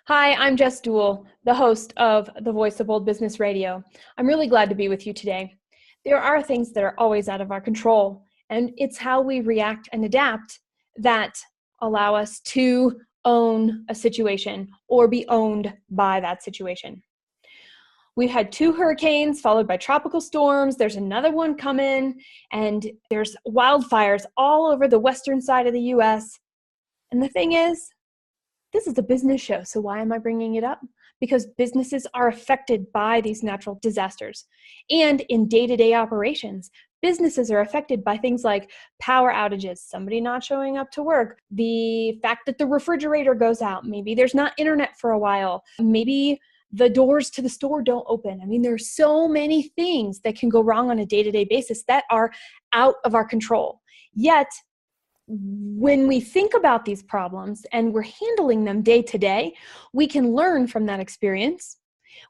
Hi, I'm Jess Dewell, the host of The Voice of Bold Business Radio. I'm really glad to be with you today. There are things that are always out of our control, and it's how we react and adapt that allow us to own a situation or be owned by that situation. We've had 2 hurricanes followed by tropical storms. There's another one coming, and there's wildfires all over the western side of the U.S. And the thing is, this is a business show, so why am I bringing it up? Because businesses are affected by these natural disasters. And in day-to-day operations, businesses are affected by things like power outages, somebody not showing up to work, the fact that the refrigerator goes out, maybe there's not internet for a while, maybe the doors to the store don't open. I mean, there's so many things that can go wrong on a day-to-day basis that are out of our control. Yet, when we think about these problems and we're handling them day to day, we can learn from that experience.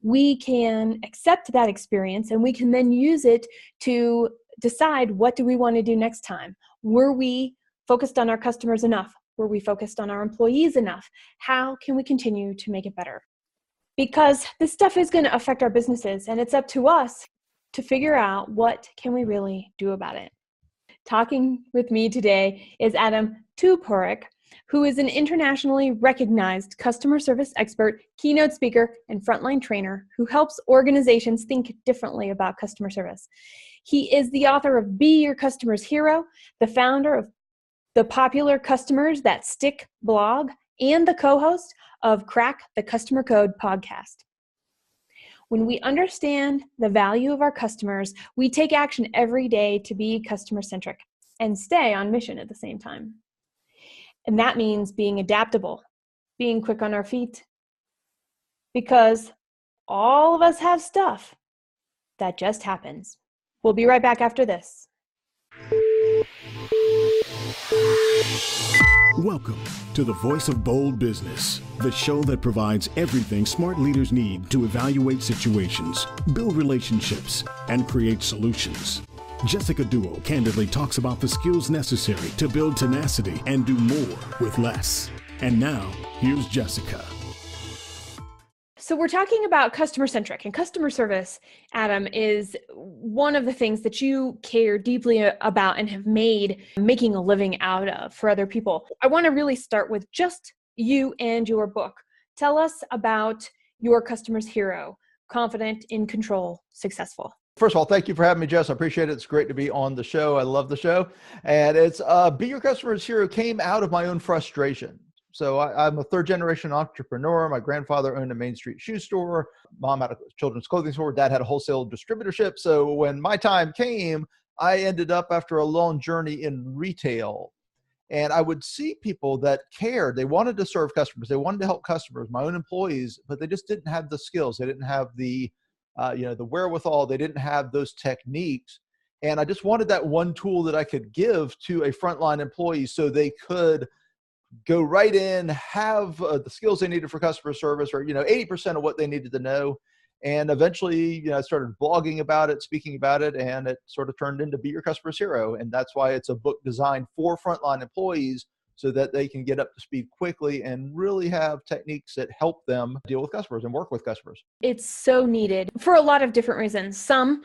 We can accept that experience and we can then use it to decide, what do we want to do next time? Were we focused on our customers enough? Were we focused on our employees enough? How can we continue to make it better? Because this stuff is going to affect our businesses, and it's up to us to figure out what can we really do about it. Talking with me today is Adam Toporek, who is an internationally recognized customer service expert, keynote speaker, and frontline trainer who helps organizations think differently about customer service. He is the author of Be Your Customer's Hero, the founder of the popular Customers That Stick blog, and the co-host of Crack the Customer Code podcast. When we understand the value of our customers, we take action every day to be customer-centric and stay on mission at the same time. And that means being adaptable, being quick on our feet, because all of us have stuff that just happens. We'll be right back after this. Welcome to the Voice of Bold Business, the show that provides everything smart leaders need to evaluate situations, build relationships, and create solutions. Jessica Dewell candidly talks about the skills necessary to build tenacity and do more with less. And now, here's Jessica. So we're talking about customer-centric, and customer service, Adam, is one of the things that you care deeply about and have made making a living out of for other people. I want to really start with just you and your book. Tell us about your customer's hero, confident, in control, successful. First of all, thank you for having me, Jess. I appreciate it. It's great to be on the show. I love the show. And it's Be Your Customer's Hero came out of my own frustration. So I'm a third-generation entrepreneur. My grandfather owned a Main Street shoe store. Mom had a children's clothing store. Dad had a wholesale distributorship. So when my time came, I ended up after a long journey in retail. And I would see people that cared. They wanted to serve customers. They wanted to help customers, my own employees, but they just didn't have the skills. They didn't have the wherewithal. They didn't have those techniques. And I just wanted that one tool that I could give to a frontline employee so they could go right in, have the skills they needed for customer service, or 80% of what they needed to know. And eventually, I started blogging about it, speaking about it, and it sort of turned into Be Your Customer's Hero. And that's why it's a book designed for frontline employees so that they can get up to speed quickly and really have techniques that help them deal with customers and work with customers. It's so needed for a lot of different reasons. Some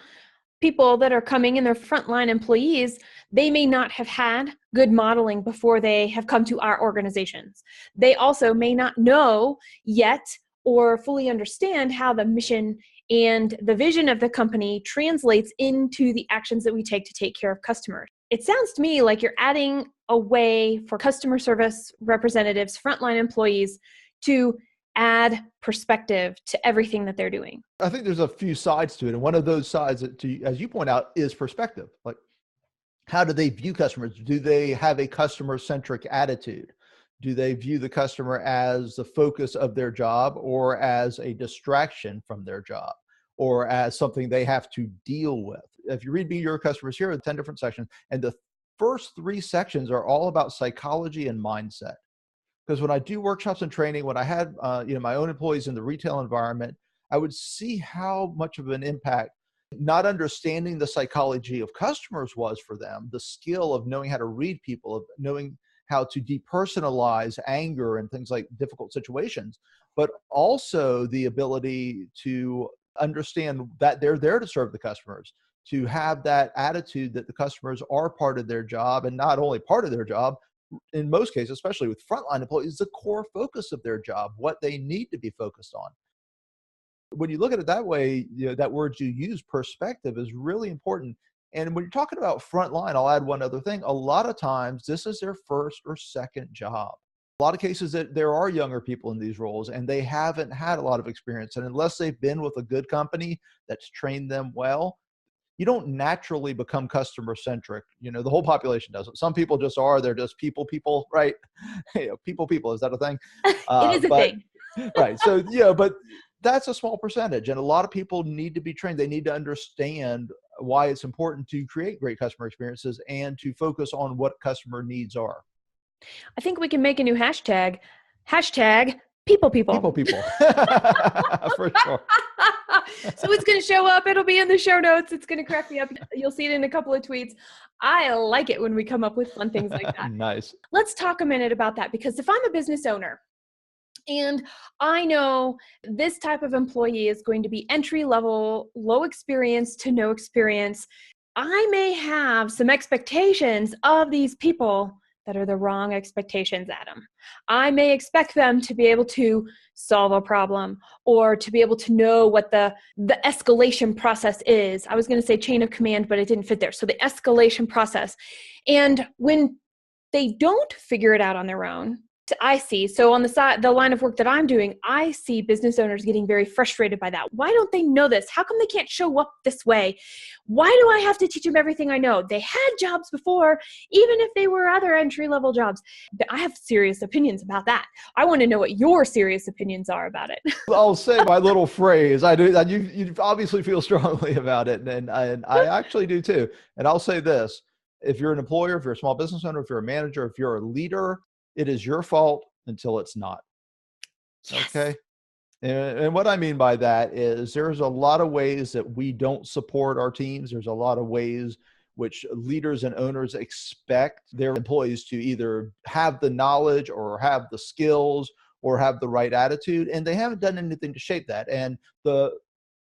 people that are coming in, their frontline employees, they may not have had good modeling before they have come to our organizations. They also may not know yet or fully understand how the mission and the vision of the company translates into the actions that we take to take care of customers. It sounds to me like you're adding a way for customer service representatives, frontline employees, to add perspective to everything that they're doing. I think there's a few sides to it. And one of those sides, as you point out, is perspective. Like, how do they view customers? Do they have a customer-centric attitude? Do they view the customer as the focus of their job, or as a distraction from their job, or as something they have to deal with? If you read Be Your Customer's Hero, 10 different sections, and the first 3 sections are all about psychology and mindset. Because when I do workshops and training, when I had my own employees in the retail environment, I would see how much of an impact not understanding the psychology of customers was for them, the skill of knowing how to read people, of knowing how to depersonalize anger and things like difficult situations, but also the ability to understand that they're there to serve the customers, to have that attitude that the customers are part of their job, and not only part of their job, in most cases, especially with frontline employees, the core focus of their job, what they need to be focused on. When you look at it that way, that word you use, perspective, is really important. And when you're talking about frontline, I'll add one other thing. A lot of times, this is their first or second job. A lot of cases that there are younger people in these roles and they haven't had a lot of experience. And unless they've been with a good company that's trained them well, you don't naturally become customer centric. The whole population doesn't. Some people just are. They're just people, right? People. Is that a thing? It is a thing. Right. So, but that's a small percentage. And a lot of people need to be trained. They need to understand why it's important to create great customer experiences and to focus on what customer needs are. I think we can make a new hashtag. People. People. For sure. So it's going to show up. It'll be in the show notes. It's going to crack me up. You'll see it in a couple of tweets. I like it when we come up with fun things like that. Nice. Let's talk a minute about that, because if I'm a business owner and I know this type of employee is going to be entry level, low experience to no experience, I may have some expectations of these people that are the wrong expectations, Adam. I may expect them to be able to solve a problem or to be able to know what the escalation process is. I was going to say chain of command, but it didn't fit there. So the escalation process. And when they don't figure it out on their own, I see. So on the line of work that I'm doing, I see business owners getting very frustrated by that. Why don't they know this? How come they can't show up this way? Why do I have to teach them everything I know? They had jobs before, even if they were other entry-level jobs. I have serious opinions about that. I want to know what your serious opinions are about it. I'll say my little phrase. I do. You obviously feel strongly about it, and I actually do too. And I'll say this: if you're an employer, if you're a small business owner, if you're a manager, if you're a leader, it is your fault until it's not. Yes. Okay. And what I mean by that is there's a lot of ways that we don't support our teams. There's a lot of ways which leaders and owners expect their employees to either have the knowledge or have the skills or have the right attitude, and they haven't done anything to shape that. And the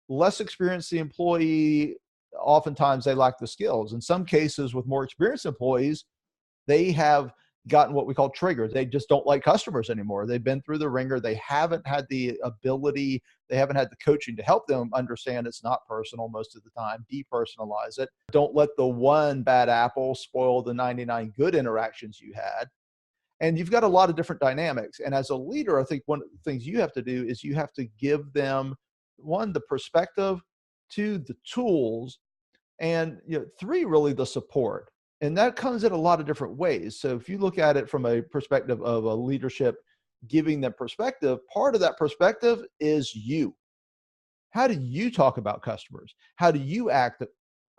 less experienced the employee, oftentimes they lack the skills. In some cases, with more experienced employees, they have gotten what we call triggers. They just don't like customers anymore. They've been through the ringer. They haven't had the ability, they haven't had the coaching to help them understand it's not personal most of the time. Depersonalize it. Don't let the one bad apple spoil the 99 good interactions you had. And you've got a lot of different dynamics. And as a leader, I think one of the things you have to do is you have to give them, one, the perspective, two, the tools, and three, really the support. And that comes in a lot of different ways. So if you look at it from a perspective of a leadership, giving them perspective, part of that perspective is you. How do you talk about customers? How do you act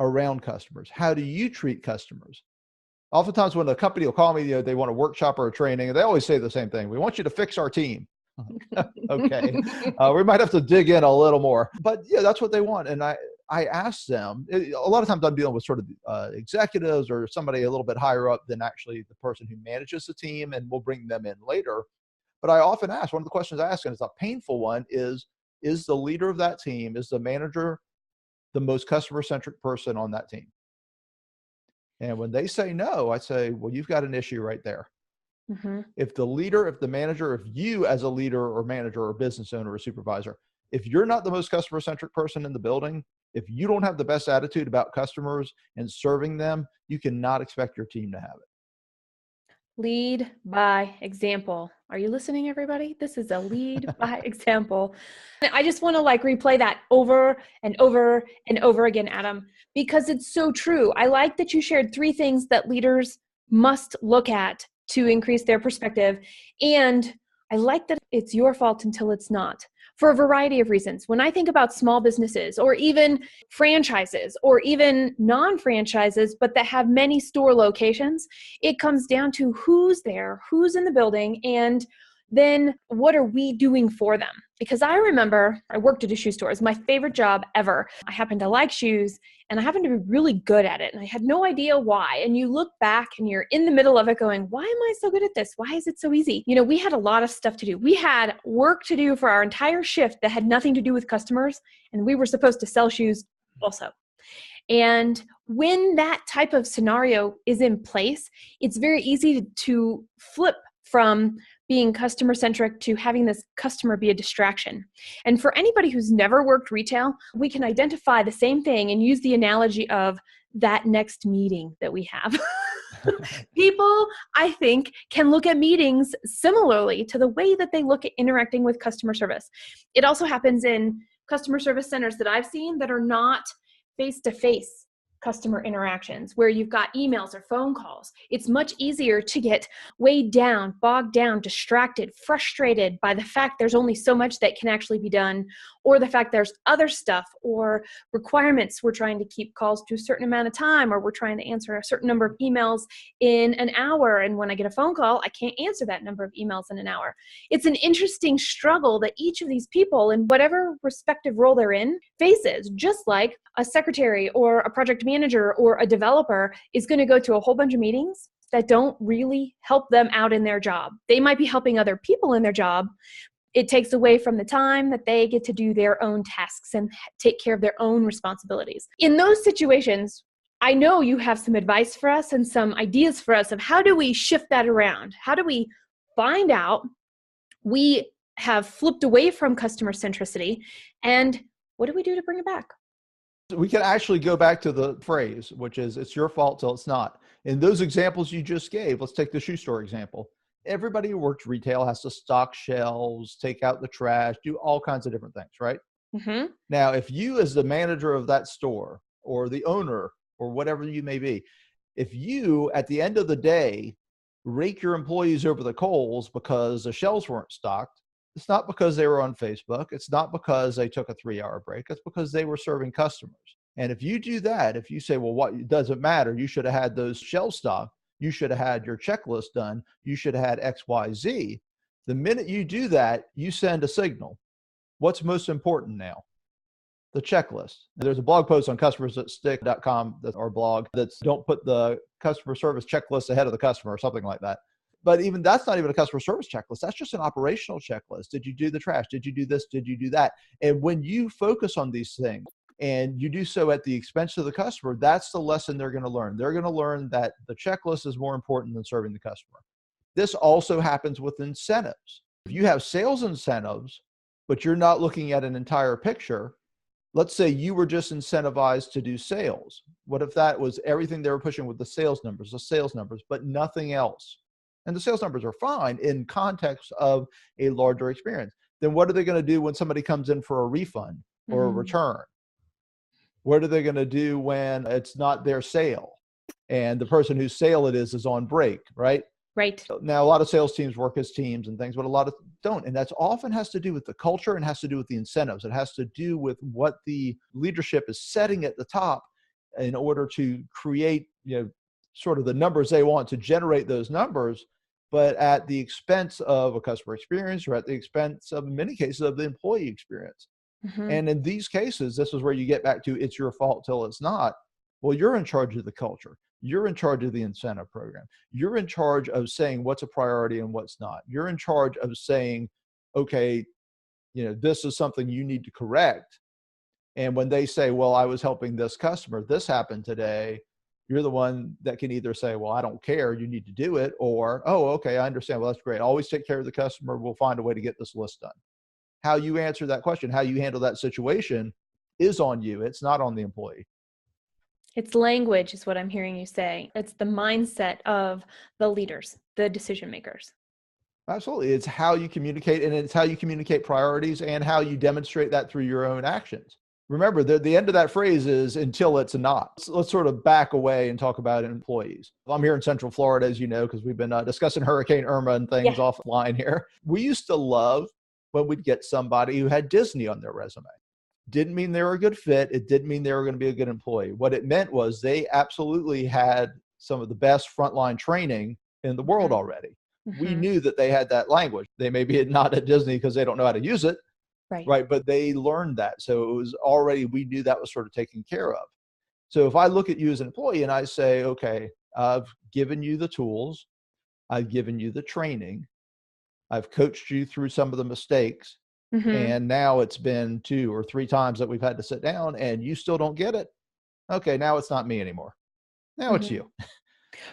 around customers? How do you treat customers? Oftentimes when a company will call me, they want a workshop or a training, and they always say the same thing. We want you to fix our team. Okay. We might have to dig in a little more, but that's what they want. And I ask them, a lot of times I'm dealing with sort of executives or somebody a little bit higher up than actually the person who manages the team, and we'll bring them in later. But I often ask, one of the questions I ask, and it's a painful one, is the leader of that team, is the manager the most customer-centric person on that team? And when they say no, I say, well, you've got an issue right there. Mm-hmm. If the leader, if the manager, if you as a leader or manager or business owner or supervisor, if you're not the most customer-centric person in the building, if you don't have the best attitude about customers and serving them, you cannot expect your team to have it. Lead by example. Are you listening, everybody? This is a lead by example. I just want to replay that over and over and over again, Adam, because it's so true. I like that you shared 3 things that leaders must look at to increase their perspective. And I like that it's your fault until it's not, for a variety of reasons. When I think about small businesses or even franchises or even non-franchises, but that have many store locations, it comes down to who's there, who's in the building, and then what are we doing for them? Because I remember I worked at a shoe store. It was my favorite job ever. I happened to like shoes and I happened to be really good at it. And I had no idea why. And you look back and you're in the middle of it going, why am I so good at this? Why is it so easy? You know, we had a lot of stuff to do. We had work to do for our entire shift that had nothing to do with customers. And we were supposed to sell shoes also. And when that type of scenario is in place, it's very easy to flip from being customer centric to having this customer be a distraction. And for anybody who's never worked retail, we can identify the same thing and use the analogy of that next meeting that we have. People, I think, can look at meetings similarly to the way that they look at interacting with customer service. It also happens in customer service centers that I've seen that are not face-to-face customer interactions where you've got emails or phone calls. It's much easier to get weighed down, bogged down, distracted, frustrated by the fact there's only so much that can actually be done, or the fact there's other stuff or requirements. We're trying to keep calls to a certain amount of time, or we're trying to answer a certain number of emails in an hour. And when I get a phone call, I can't answer that number of emails in an hour. It's an interesting struggle that each of these people, in whatever respective role they're in, faces, just like a secretary or a project manager or a developer is going to go to a whole bunch of meetings that don't really help them out in their job. They might be helping other people in their job. It takes away from the time that they get to do their own tasks and take care of their own responsibilities. In those situations, I know you have some advice for us and some ideas for us of how do we shift that around? How do we find out we have flipped away from customer centricity, and what do we do to bring it back? We can actually go back to the phrase, which is, it's your fault till it's not. In those examples you just gave, let's take the shoe store example. Everybody who works retail has to stock shelves, take out the trash, do all kinds of different things, right? Mm-hmm. Now, if you as the manager of that store or the owner or whatever you may be, if you at the end of the day rake your employees over the coals because the shelves weren't stocked, it's not because they were on Facebook. It's not because they took a 3-hour break. It's because they were serving customers. And if you do that, if you say, well, what doesn't matter, you should have had those shelves stocked, you should have had your checklist done, you should have had X, Y, Z. The minute you do that, you send a signal. What's most important now? The checklist. There's a blog post on customersthatstick.com, that's our blog, that's don't put the customer service checklist ahead of the customer or something like that. But even that's not even a customer service checklist. That's just an operational checklist. Did you do the trash? Did you do this? Did you do that? And when you focus on these things and you do so at the expense of the customer, that's the lesson they're going to learn. They're going to learn that the checklist is more important than serving the customer. This also happens with incentives. If you have sales incentives, but you're not looking at an entire picture, let's say you were just incentivized to do sales. What if that was everything they were pushing with the sales numbers, but nothing else? And the sales numbers are fine in context of a larger experience. Then what are they going to do when somebody comes in for a refund or a return? What are they going to do when it's not their sale and the person whose sale it is on break, right? Right. Now, a lot of sales teams work as teams and things, but a lot of don't. And that's often has to do with the culture and has to do with the incentives. It has to do with what the leadership is setting at the top in order to create, sort of the numbers they want to generate those numbers, but at the expense of a customer experience or at the expense of, in many cases, of the employee experience. Mm-hmm. And in these cases, this is where you get back to it's your fault till it's not. Well, you're in charge of the culture. You're in charge of the incentive program. You're in charge of saying what's a priority and what's not. You're in charge of saying, okay, this is something you need to correct. And when they say, well, I was helping this customer, this happened today, you're the one that can either say, well, I don't care, you need to do it, or, oh, okay, I understand. Well, that's great. Always take care of the customer. We'll find a way to get this list done. How you answer that question, how you handle that situation is on you. It's not on the employee. It's language is what I'm hearing you say. It's the mindset of the leaders, the decision makers. Absolutely. It's how you communicate, and it's how you communicate priorities and how you demonstrate that through your own actions. Remember, the end of that phrase is until it's not. So let's sort of back away and talk about employees. I'm here in Central Florida, as you know, because we've been discussing Hurricane Irma and things offline here. We used to love when we'd get somebody who had Disney on their resume. Didn't mean they were a good fit. It didn't mean they were going to be a good employee. What it meant was they absolutely had some of the best frontline training in the world already. we knew that they had that language. They may be not at Disney because they don't know how to use it, right? But they learned that. So it was already, we knew that was sort of taken care of. So if I look at you as an employee and I say, okay, I've given you the tools, I've given you the training, I've coached you through some of the mistakes, and now it's been 2 or 3 times that we've had to sit down and you still don't get it. Okay, now it's not me anymore. Now it's you,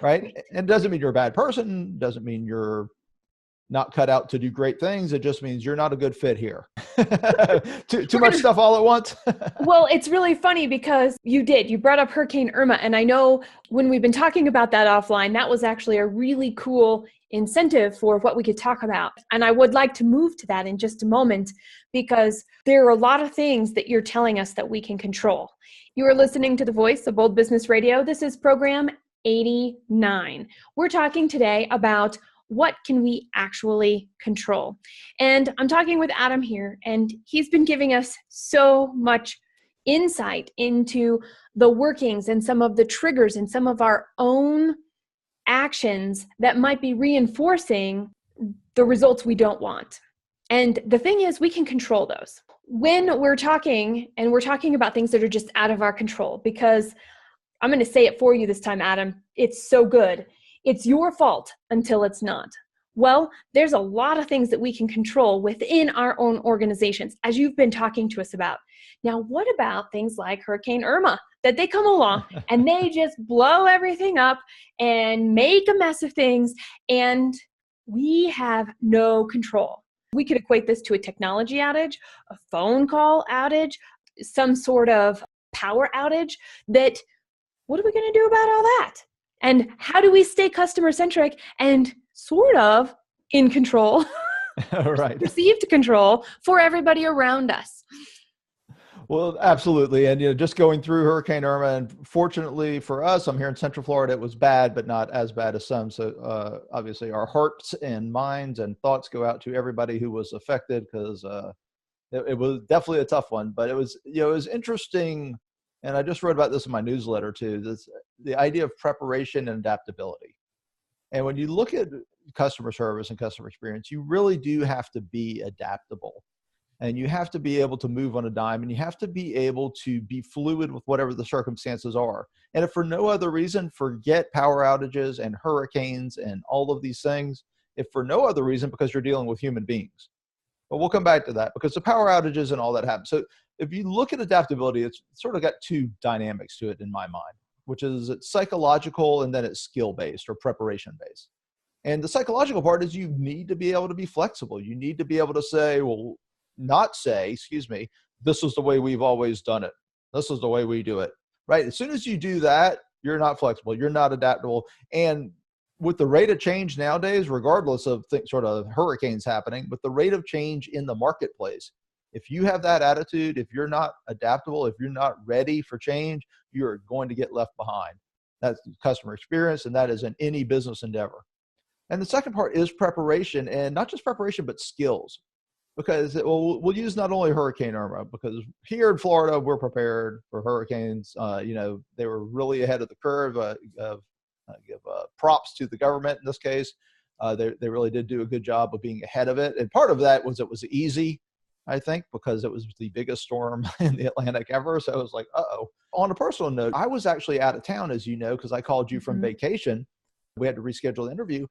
right? And it doesn't mean you're a bad person, doesn't mean you're not cut out to do great things. It just means you're not a good fit here. too much stuff all at once. Well, it's really funny because you brought up Hurricane Irma. And I know when we've been talking about that offline, that was actually a really cool incentive for what we could talk about. And I would like to move to that in just a moment, because there are a lot of things that you're telling us that we can control. You are listening to the Voice of Bold Business Radio. This is program 89. We're talking today about what can we actually control? And I'm talking with Adam here, and he's been giving us so much insight into the workings and some of the triggers and some of our own actions that might be reinforcing the results we don't want. And the thing is, we can control those. When we're talking about things that are just out of our control, because I'm going to say it for you this time, Adam, it's so good. It's your fault until it's not. Well, there's a lot of things that we can control within our own organizations, as you've been talking to us about. Now, what about things like Hurricane Irma, that they come along and they just blow everything up and make a mess of things, and we have no control? We could equate this to a technology outage, a phone call outage, some sort of power outage. That, what are we going to do about all that? And how do we stay customer-centric and sort of in control, right? Perceived control for everybody around us? Well, absolutely. And, just going through Hurricane Irma, and fortunately for us, I'm here in Central Florida, it was bad, but not as bad as some. So obviously our hearts and minds and thoughts go out to everybody who was affected, because it was definitely a tough one. But it was, it was interesting. And I just wrote about this in my newsletter too, the idea of preparation and adaptability. And when you look at customer service and customer experience, you really do have to be adaptable, and you have to be able to move on a dime, and you have to be able to be fluid with whatever the circumstances are. And if for no other reason, forget power outages and hurricanes and all of these things, if for no other reason, because you're dealing with human beings. But we'll come back to that, because the power outages and all that happens. So if you look at adaptability, it's sort of got 2 dynamics to it in my mind, which is it's psychological and then it's skill-based or preparation-based. And the psychological part is you need to be able to be flexible. You need to be able to say, this is the way we've always done it. This is the way we do it, right? As soon as you do that, you're not flexible. You're not adaptable. And with the rate of change nowadays, regardless of sort of hurricanes happening, but the rate of change in the marketplace, if you have that attitude, if you're not adaptable, if you're not ready for change, you're going to get left behind. That's customer experience, and that is in any business endeavor. And the second part is preparation, and not just preparation, but skills. Because we'll use not only Hurricane Irma, because here in Florida, we're prepared for hurricanes. They were really ahead of the curve. Give props to the government in this case. They really did do a good job of being ahead of it. And part of that was it was easy, I think, because it was the biggest storm in the Atlantic ever. So it was like, uh-oh. On a personal note, I was actually out of town, as you know, because I called you from vacation. We had to reschedule the interview.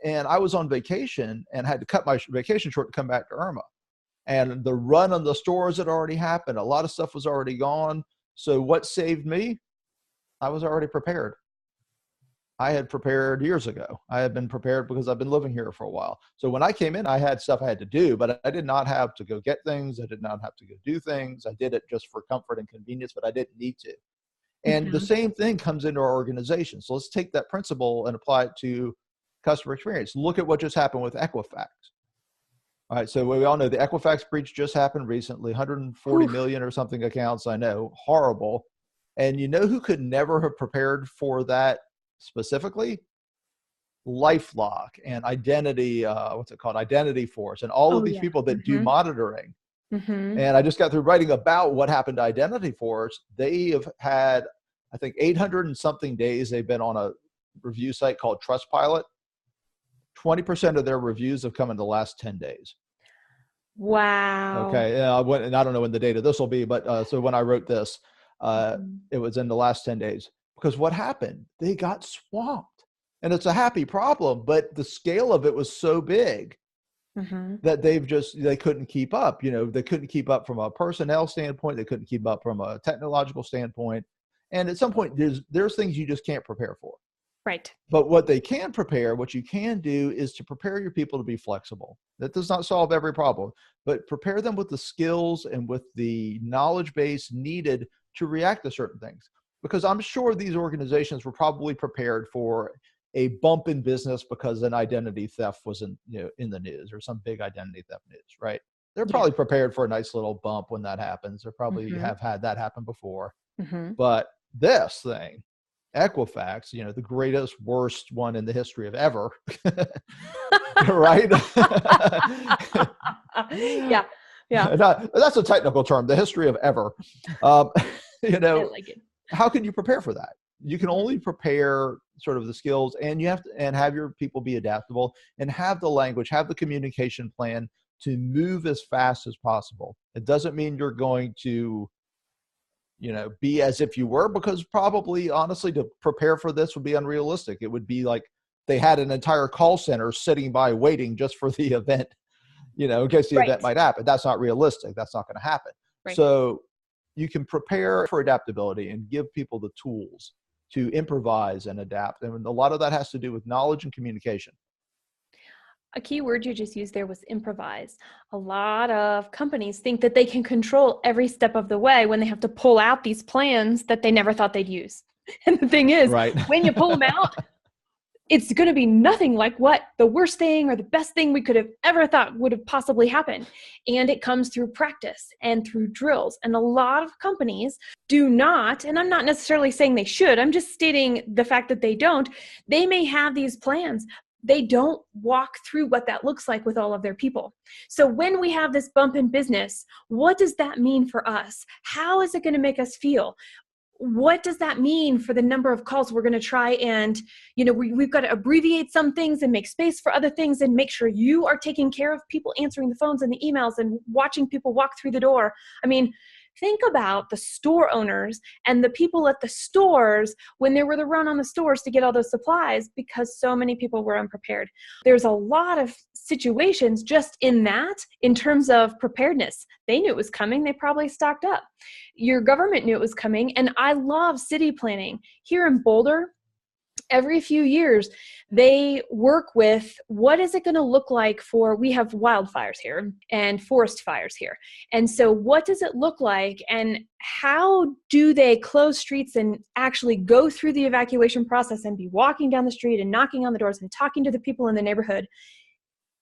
And I was on vacation and had to cut my vacation short to come back to Irma. And the run on the stores had already happened. A lot of stuff was already gone. So what saved me? I was already prepared. I had prepared years ago. I had been prepared because I've been living here for a while. So when I came in, I had stuff I had to do, but I did not have to go get things. I did not have to go do things. I did it just for comfort and convenience, but I didn't need to. And the same thing comes into our organization. So let's take that principle and apply it to customer experience. Look at what just happened with Equifax. All right, so we all know the Equifax breach just happened recently, 140 million or something accounts, I know, horrible. And you know who could never have prepared for that specifically? LifeLock and Identity, Identity Force, and all of these people that do monitoring. And I just got through writing about what happened to Identity Force. They have had, I think, 800 and something days they've been on a review site called Trustpilot. 20% of their reviews have come in the last 10 days. Wow. Okay. And I don't know when the date of this will be, but so when I wrote this, it was in the last 10 days. Because what happened? They got swamped. And it's a happy problem, but the scale of it was so big that they couldn't keep up. They couldn't keep up from a personnel standpoint. They couldn't keep up from a technological standpoint. And at some point, there's things you just can't prepare for. Right. But what you can do is to prepare your people to be flexible. That does not solve every problem, but prepare them with the skills and with the knowledge base needed to react to certain things. Because I'm sure these organizations were probably prepared for a bump in business because an identity theft was in the news, or some big identity theft news, right? They're probably prepared for a nice little bump when that happens. They probably have had that happen before. But this thing, Equifax, the greatest, worst one in the history of ever, right? Yeah. That's a technical term, the history of ever. I like it. How can you prepare for that? You can only prepare sort of the skills, and you have to, and have your people be adaptable and have the language, have the communication plan to move as fast as possible. It doesn't mean you're going to, be as if you were, because probably, honestly, to prepare for this would be unrealistic. It would be like they had an entire call center sitting by waiting just for the event, in case the event might happen. That's not realistic. That's not going to happen. Right. So you can prepare for adaptability and give people the tools to improvise and adapt. And a lot of that has to do with knowledge and communication. A key word you just used there was improvise. A lot of companies think that they can control every step of the way when they have to pull out these plans that they never thought they'd use. And the thing is, when you pull them out, it's going to be nothing like what the worst thing or the best thing we could have ever thought would have possibly happened. And it comes through practice and through drills. And a lot of companies do not, and I'm not necessarily saying they should, I'm just stating the fact that they don't. They may have these plans. They don't walk through what that looks like with all of their people. So when we have this bump in business, what does that mean for us? How is it going to make us feel? What does that mean for the number of calls we're going to try and, we've got to abbreviate some things and make space for other things and make sure you are taking care of people answering the phones and the emails and watching people walk through the door. I mean, think about the store owners and the people at the stores when there were the run on the stores to get all those supplies because so many people were unprepared. There's a lot of situations just in terms of preparedness. They knew it was coming. They probably stocked up. Your government knew it was coming. And I love city planning. Here in Boulder, every few years, they work with what is it going to look like we have wildfires here and forest fires here. And so what does it look like and how do they close streets and actually go through the evacuation process and be walking down the street and knocking on the doors and talking to the people in the neighborhood,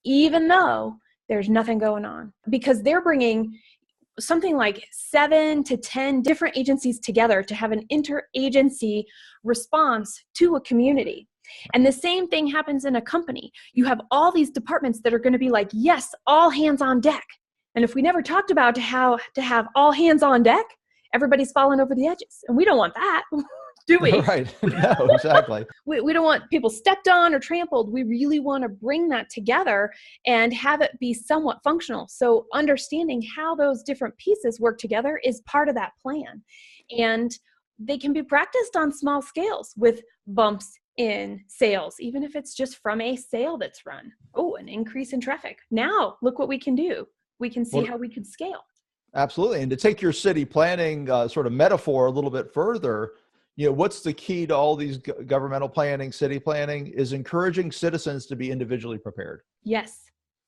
even though there's nothing going on? Because they're bringing something like 7 to 10 different agencies together to have an interagency response to a community. And the same thing happens in a company. You have all these departments that are going to be like, yes, all hands on deck. And if we never talked about how to have all hands on deck, everybody's falling over the edges. And we don't want that, do we? Right. No, exactly. We don't want people stepped on or trampled. We really want to bring that together and have it be somewhat functional. So understanding how those different pieces work together is part of that plan. And they can be practiced on small scales with bumps in sales, even if it's just from a sale that's run. Oh, an increase in traffic. Now, look what we can do. We can see how we could scale. Absolutely. And to take your city planning sort of metaphor a little bit further, what's the key to all these governmental planning, city planning, is encouraging citizens to be individually prepared. Yes.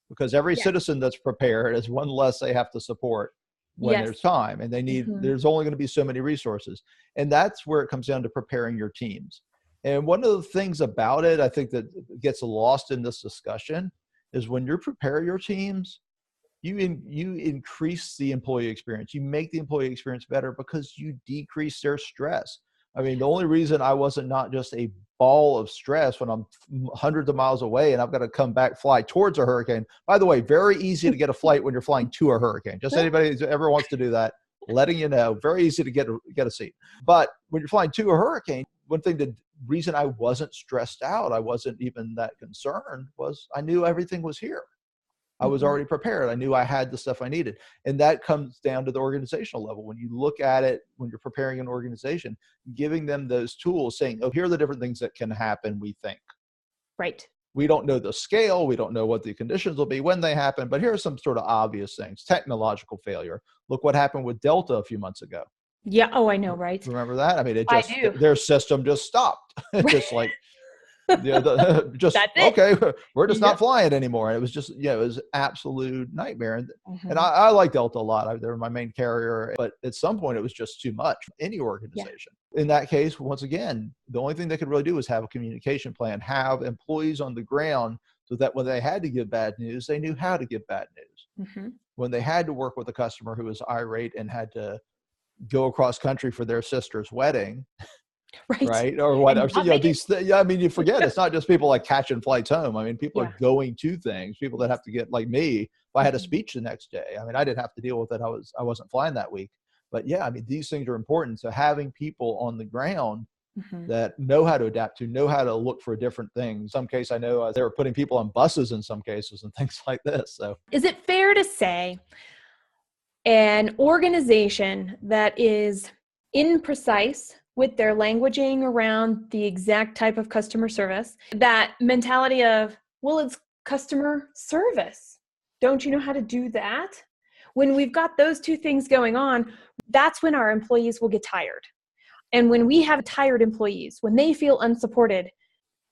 Because every citizen that's prepared is one less they have to support when there's time, and they need, there's only going to be so many resources. And that's where it comes down to preparing your teams. And one of the things about it, I think that gets lost in this discussion, is when you prepare your teams, you increase the employee experience. You make the employee experience better because you decrease their stress. I mean, the only reason I wasn't not just a ball of stress when I'm hundreds of miles away and I've got to come back, fly towards a hurricane. By the way, very easy to get a flight when you're flying to a hurricane. Just anybody who ever wants to do that, letting you know, very easy to get a seat. But when you're flying to a hurricane, one thing to reason I wasn't stressed out, I wasn't even that concerned, was I knew everything was here. I was already prepared. I knew I had the stuff I needed. And that comes down to the organizational level. When you look at it, when you're preparing an organization, giving them those tools, saying, oh, here are the different things that can happen, we think. Right. We don't know the scale. We don't know what the conditions will be when they happen, but here are some sort of obvious things. Technological failure. Look what happened with Delta a few months ago. Yeah. Oh, I know, right? Remember that? I mean, I do. their system just stopped. Just like, just okay, we're just not flying anymore. And it was just, it was absolute nightmare. And I like Delta a lot. They were my main carrier, but at some point it was just too much for any organization. In that case, once again, the only thing they could really do was have a communication plan, have employees on the ground so that when they had to give bad news, they knew how to give bad news. When they had to work with a customer who was irate and had to go across country for their sister's wedding, right? Or whatever. So, I mean, you forget it's not just people like catching flights home. I mean, people are going to things, people that have to get, like me, if I had a speech the next day, I mean, I didn't have to deal with it. I wasn't flying that week, but I mean, these things are important. So having people on the ground that know how to adapt to, know how to look for different things. In some case, I know they were putting people on buses in some cases and things like this. So is it fair to say an organization that is imprecise with their languaging around the exact type of customer service, that mentality of, well, it's customer service, don't you know how to do that? When we've got those two things going on, that's when our employees will get tired. And when we have tired employees, when they feel unsupported,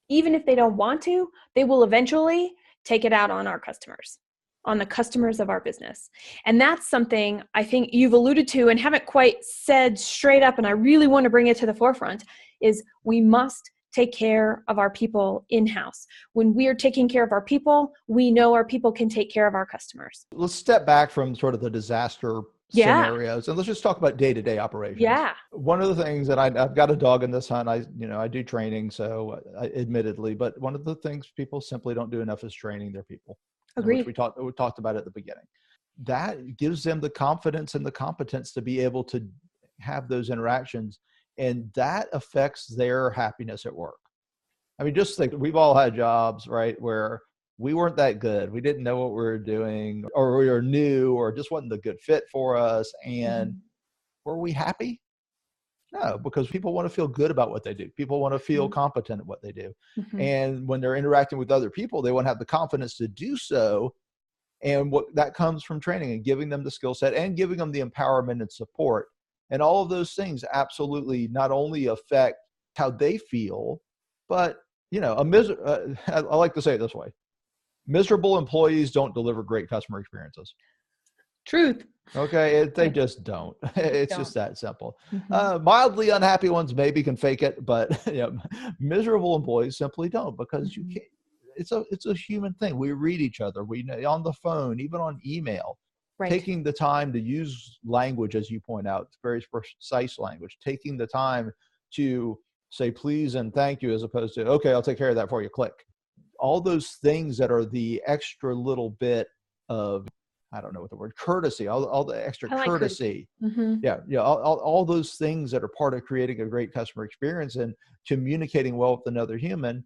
even if they don't want to, they will eventually take it out on our customers, on the customers of our business. And that's something I think you've alluded to and haven't quite said straight up, and I really want to bring it to the forefront, is we must take care of our people in-house. When we are taking care of our people, we know our people can take care of our customers. Let's step back from sort of the disaster scenarios and let's just talk about day-to-day operations. One of the things that I've got a dog in this hunt. I do training, so admittedly, but one of the things people simply don't do enough is training their people. Agreed. Which we talked about at the beginning. That gives them the confidence and the competence to be able to have those interactions, and that affects their happiness at work. I mean, just think, we've all had jobs, right, where we weren't that good. We didn't know what we were doing, or we were new, or just wasn't the good fit for us. And were we happy? No, because people want to feel good about what they do. People want to feel competent at what they do. And when they're interacting with other people, they want to have the confidence to do so. And what that comes from training and giving them the skill set and giving them the empowerment and support. And all of those things absolutely not only affect how they feel, but, I like to say it this way: miserable employees don't deliver great customer experiences. Truth. Okay, they just don't. It's just that simple. Mildly unhappy ones maybe can fake it, but miserable employees simply don't, because you can't. It's a human thing. We read each other. We know on the phone, even on email. Taking the time to use language, as you point out, very precise language. Taking the time to say please and thank you, as opposed to, okay, I'll take care of that for you. Click. All those things that are the extra little bit of, I don't know what the word, courtesy, all the extra courtesy. All those things that are part of creating a great customer experience and communicating well with another human.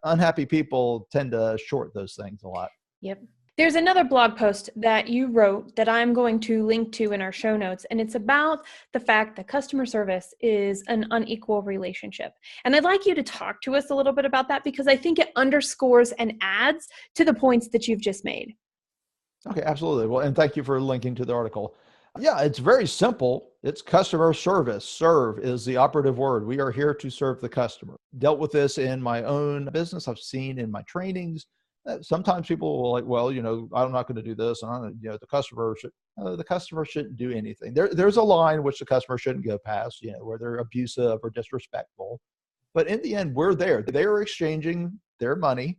Unhappy people tend to short those things a lot. Yep. There's another blog post that you wrote that I'm going to link to in our show notes, and it's about the fact that customer service is an unequal relationship. And I'd like you to talk to us a little bit about that, because I think it underscores and adds to the points that you've just made. Okay, absolutely. Well, and thank you for linking to the article. Yeah, it's very simple. It's customer service. Serve is the operative word. We are here to serve the customer. Dealt with this in my own business. I've seen in my trainings. Sometimes people will like, well, I'm not going to do this, and the customer shouldn't do anything. There's a line which the customer shouldn't go past, where they're abusive or disrespectful. But in the end, we're there. They are exchanging their money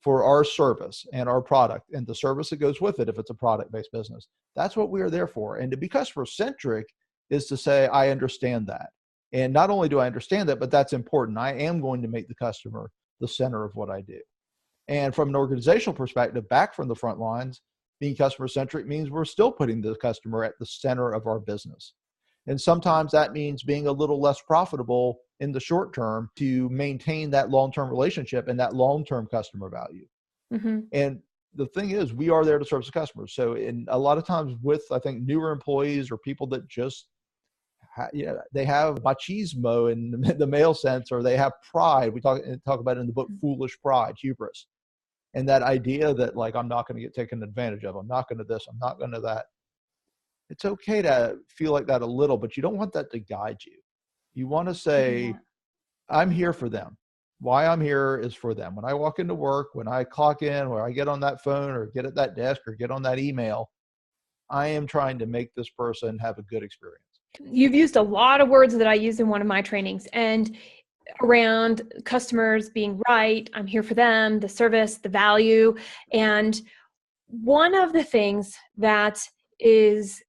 for our service and our product and the service that goes with it if it's a product-based business. That's what we are there for. And to be customer-centric is to say, I understand that. And not only do I understand that, but that's important. I am going to make the customer the center of what I do. And from an organizational perspective, back from the front lines, being customer-centric means we're still putting the customer at the center of our business. And sometimes that means being a little less profitable in the short term to maintain that long-term relationship and that long-term customer value. Mm-hmm. And the thing is, we are there to service the customers. So in a lot of times with, I think, newer employees or people that just, they have machismo in the male sense, or they have pride. We talk about it in the book, foolish pride, hubris. And that idea that like, I'm not going to get taken advantage of. I'm not going to this. I'm not going to that. It's okay to feel like that a little, but you don't want that to guide you. You want to say, I'm here for them. Why I'm here is for them. When I walk into work, when I clock in, or I get on that phone or get at that desk or get on that email, I am trying to make this person have a good experience. You've used a lot of words that I use in one of my trainings, and around customers being right, I'm here for them, the service, the value. And one of the things that is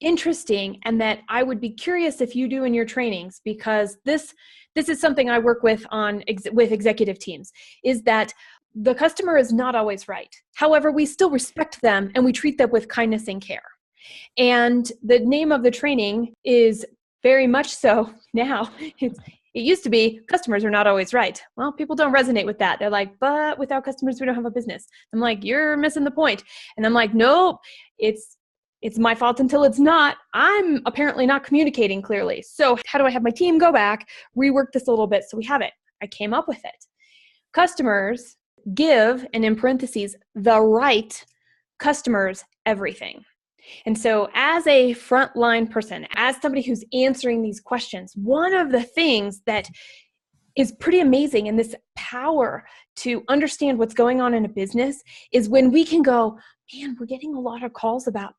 interesting, and that I would be curious if you do in your trainings, because this is something I work with with executive teams, is that the customer is not always right. However, we still respect them and we treat them with kindness and care. And the name of the training is very much so now. It used to be customers are not always right. Well, people don't resonate with that. They're like, but without customers, we don't have a business. I'm like, you're missing the point. And I'm like, nope, it's my fault until it's not. I'm apparently not communicating clearly. So how do I have my team go back, rework this a little bit so we have it? I came up with it. Customers give, and in parentheses, the right customers everything. And so as a frontline person, as somebody who's answering these questions, one of the things that is pretty amazing in this power to understand what's going on in a business is when we can go, man, we're getting a lot of calls about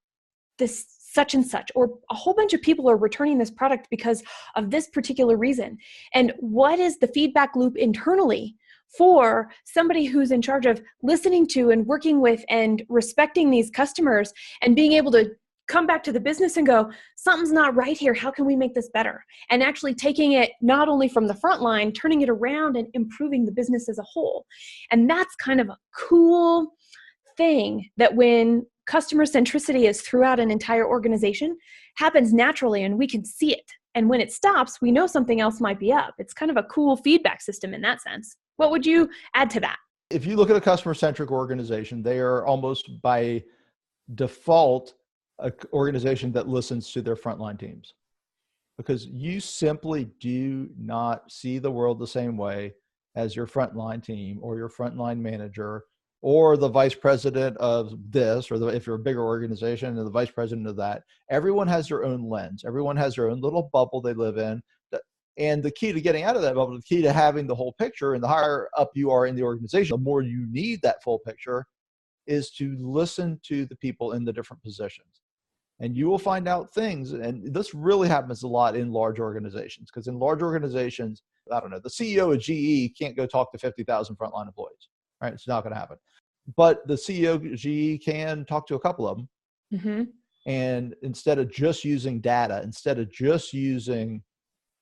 this such and such, or a whole bunch of people are returning this product because of this particular reason. And what is the feedback loop internally for somebody who's in charge of listening to and working with and respecting these customers and being able to come back to the business and go, something's not right here. How can we make this better? And actually taking it not only from the front line, turning it around and improving the business as a whole. And that's kind of a cool thing that when customer centricity is throughout an entire organization, happens naturally and we can see it. And when it stops, we know something else might be up. It's kind of a cool feedback system in that sense. What would you add to that? If you look at a customer-centric organization, they are almost by default an organization that listens to their frontline teams, because you simply do not see the world the same way as your frontline team or your frontline manager or the vice president of this, or if you're a bigger organization, and the vice president of that. Everyone has their own lens. Everyone has their own little bubble they live in. And the key to getting out of that bubble, the key to having the whole picture, and the higher up you are in the organization, the more you need that full picture, is to listen to the people in the different positions. And you will find out things, and this really happens a lot in large organizations, because in large organizations, I don't know, the CEO of GE can't go talk to 50,000 frontline employees, right? It's not going to happen. But the CEO of GE can talk to a couple of them. Mm-hmm. And instead of just using data, instead of just using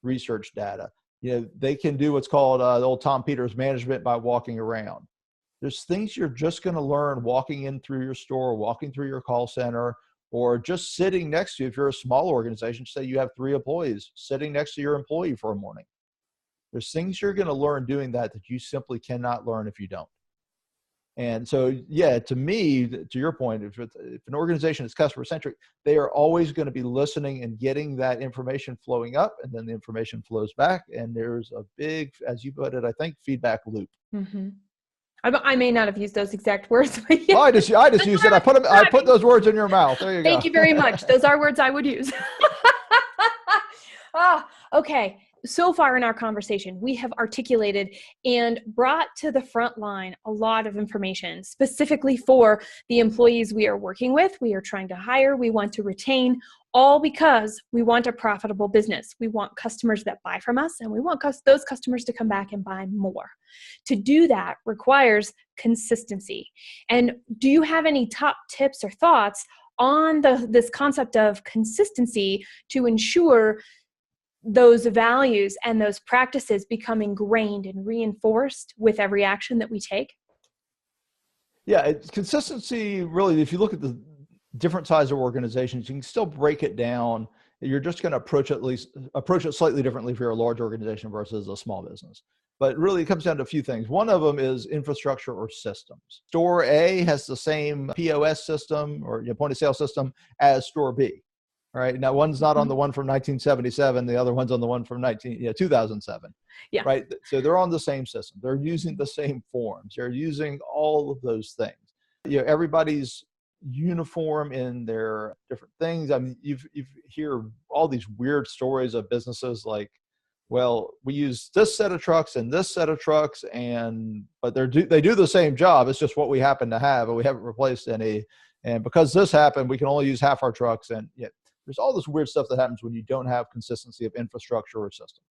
research data, they can do what's called the old Tom Peters management by walking around. There's things you're just going to learn walking in through your store, walking through your call center, or just sitting next to, if you're a small organization, say you have 3 employees, sitting next to your employee for a morning. There's things you're going to learn doing that you simply cannot learn if you don't. And so, yeah, to me, to your point, if an organization is customer centric, they are always going to be listening and getting that information flowing up, and then the information flows back. And there's a big, as you put it, I think, feedback loop. Mm-hmm. I may not have used those exact words, but yeah. Well, I just used it. I put those words in your mouth. There you go. Thank you very much. Those are words I would use. Okay. So far in our conversation, we have articulated and brought to the front line a lot of information specifically for the employees we are working with, we are trying to hire, we want to retain, all because we want a profitable business. We want customers that buy from us, and we want those customers to come back and buy more. To do that requires consistency. And do you have any top tips or thoughts on this concept of consistency to ensure those values and those practices become ingrained and reinforced with every action that we take? Yeah, it's consistency, really, if you look at the different size of organizations, you can still break it down you're just going to approach it slightly differently if you're a large organization versus a small business. But really, it comes down to a few things. One of them is infrastructure or systems. Store A has the same POS system or point of sale system as Store B. All right. Now, one's not on the one from 1977. The other one's on the one from 2007. Yeah. Right. So they're on the same system. They're using the same forms. They're using all of those things. Everybody's uniform in their different things. I mean, you hear all these weird stories of businesses like, well, we use this set of trucks and this set of trucks, but they do the same job. It's just what we happen to have, but we haven't replaced any. And because this happened, we can only use half our trucks. And yet there's all this weird stuff that happens when you don't have consistency of infrastructure or system.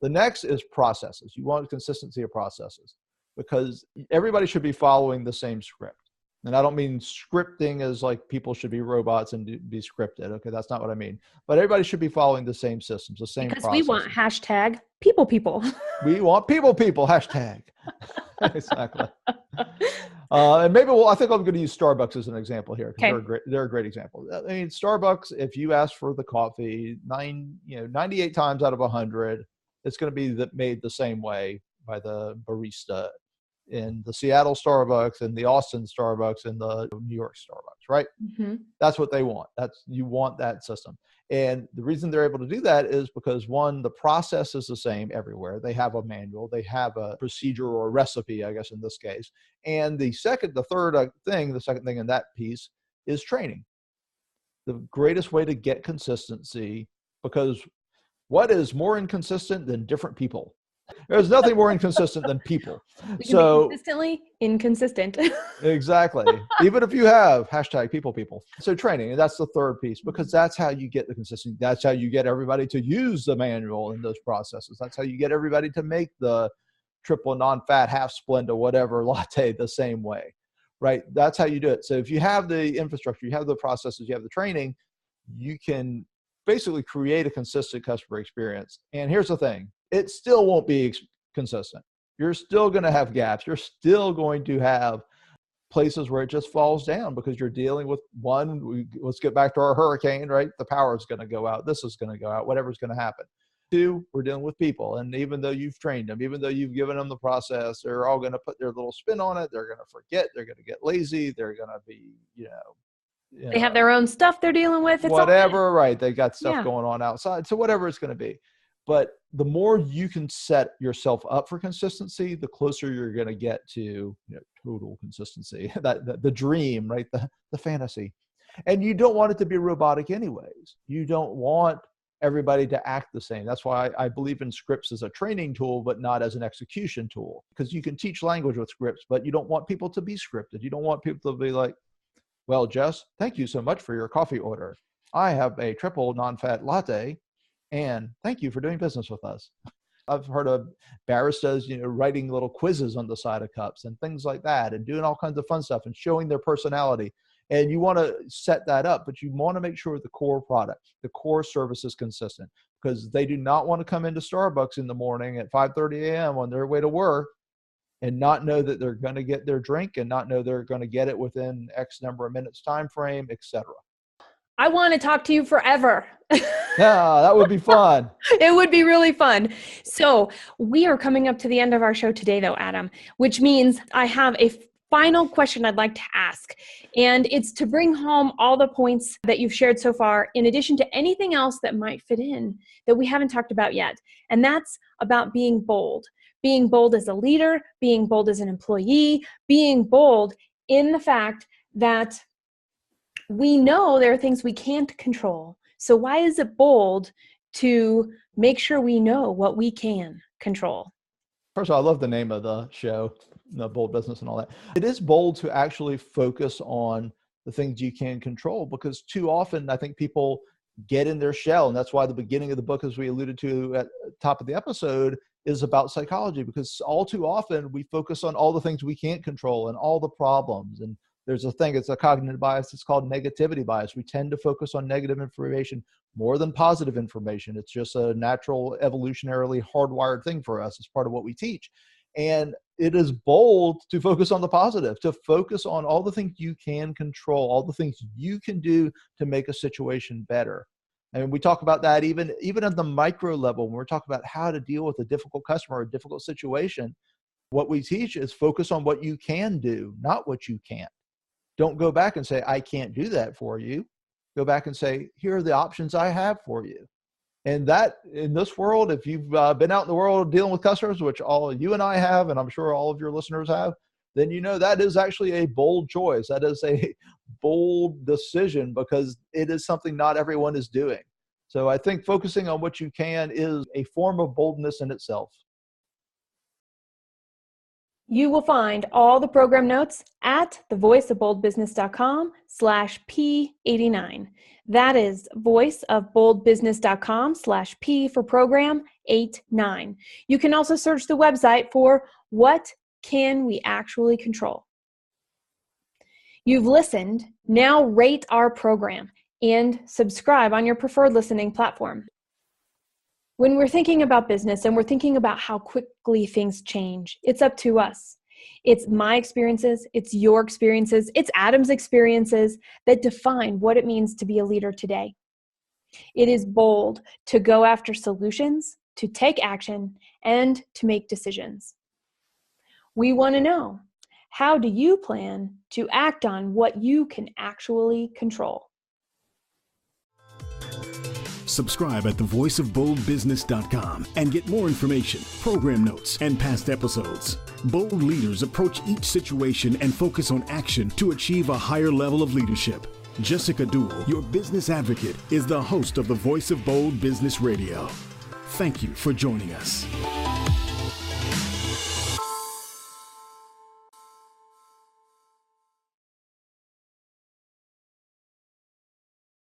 The next is processes. You want consistency of processes because everybody should be following the same script. And I don't mean scripting as like people should be robots and be scripted. Okay, that's not what I mean. But everybody should be following the same systems, the same processes. Because we want hashtag people. We want people, hashtag. Exactly. And maybe I think I'm going to use Starbucks as an example here because they're a great example. I mean, Starbucks, if you ask for the coffee 98 times out of 100, it's going to be made the same way by the barista in the Seattle Starbucks and the Austin Starbucks and the New York Starbucks, right? Mm-hmm. That's what they want. You want that system. And the reason they're able to do that is because one, the process is the same everywhere. They have a manual, they have a procedure or a recipe, I guess in this case. And the second thing in that piece is training. The greatest way to get consistency, because what is more inconsistent than different people? There's nothing more inconsistent than people. We can be consistently inconsistent. Exactly. Even if you have hashtag people. So training, and that's the third piece, because that's how you get the consistency. That's how you get everybody to use the manual in those processes. That's how you get everybody to make the triple non-fat, half Splenda, whatever latte the same way, right? That's how you do it. So if you have the infrastructure, you have the processes, you have the training, you can basically create a consistent customer experience. And here's the thing. It still won't be consistent. You're still going to have gaps. You're still going to have places where it just falls down because you're dealing with let's get back to our hurricane, right? The power is going to go out. This is going to go out, whatever's going to happen. Two, we're dealing with people. And even though you've trained them, even though you've given them the process, they're all going to put their little spin on it. They're going to forget. They're going to get lazy. They're going to be, they have their own stuff they're dealing with. It's whatever, right? They got stuff going on outside. So whatever it's going to be. But the more you can set yourself up for consistency, the closer you're going to get to total consistency, the dream, right? The fantasy. And you don't want it to be robotic anyways. You don't want everybody to act the same. That's why I believe in scripts as a training tool, but not as an execution tool. Because you can teach language with scripts, but you don't want people to be scripted. You don't want people to be like, well, Jess, thank you so much for your coffee order. I have a triple non-fat latte. And thank you for doing business with us. I've heard of baristas, writing little quizzes on the side of cups and things like that and doing all kinds of fun stuff and showing their personality. And you want to set that up, but you want to make sure the core product, the core service is consistent because they do not want to come into Starbucks in the morning at 5:30 a.m. on their way to work and not know that they're going to get their drink and not know they're going to get it within X number of minutes time frame, etc. I want to talk to you forever. Yeah, that would be fun. It would be really fun. So we are coming up to the end of our show today, though, Adam, which means I have a final question I'd like to ask. And it's to bring home all the points that you've shared so far, in addition to anything else that might fit in that we haven't talked about yet. And that's about being bold. Being bold as a leader, being bold as an employee, being bold in the fact that we know there are things we can't control. So why is it bold to make sure we know what we can control? First of all, I love the name of the show, the Bold Business and all that. It is bold to actually focus on the things you can control because too often I think people get in their shell. And that's why the beginning of the book, as we alluded to at the top of the episode, is about psychology because all too often we focus on all the things we can't control and all the problems. And there's a thing, it's a cognitive bias, it's called negativity bias. We tend to focus on negative information more than positive information. It's just a natural, evolutionarily hardwired thing for us. It's part of what we teach. And it is bold to focus on the positive, to focus on all the things you can control, all the things you can do to make a situation better. And we talk about that even at the micro level, when we're talking about how to deal with a difficult customer or a difficult situation. What we teach is focus on what you can do, not what you can't. Don't go back and say, I can't do that for you. Go back and say, here are the options I have for you. And that, in this world, if you've been out in the world dealing with customers, which all you and I have, and I'm sure all of your listeners have, then you know that is actually a bold choice. That is a bold decision, because it is something not everyone is doing. So I think focusing on what you can is a form of boldness in itself. You will find all the program notes at thevoiceofboldbusiness.com/P89. That is voiceofboldbusiness.com/P for program 89. You can also search the website for What Can We Actually Control? You've listened. Now rate our program and subscribe on your preferred listening platform. When we're thinking about business and we're thinking about how quickly things change, it's up to us. It's my experiences, it's your experiences, it's Adam's experiences that define what it means to be a leader today. It is bold to go after solutions, to take action, and to make decisions. We want to know, how do you plan to act on what you can actually control? Subscribe at thevoiceofboldbusiness.com and get more information, program notes, and past episodes. Bold leaders approach each situation and focus on action to achieve a higher level of leadership. Jessica Dewell, your business advocate, is the host of the Voice of Bold Business Radio. Thank you for joining us.